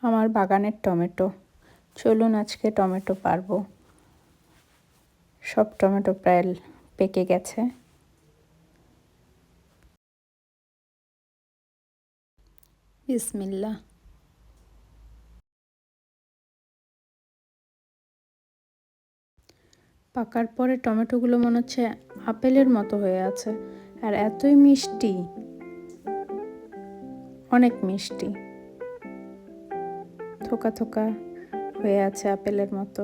আমার বাগানের টমেটো। চলুন আজকে টমেটো পারবো। সব টমেটো প্রায় পেকে গেছে। বিসমিল্লাহ। পাকার পরে টমেটোগুলো মনে হচ্ছে আপেলের মতো হয়ে আছে, আর এতই মিষ্টি, অনেক মিষ্টি, থোকা থোকা হয়ে আছে আপেলের মতো।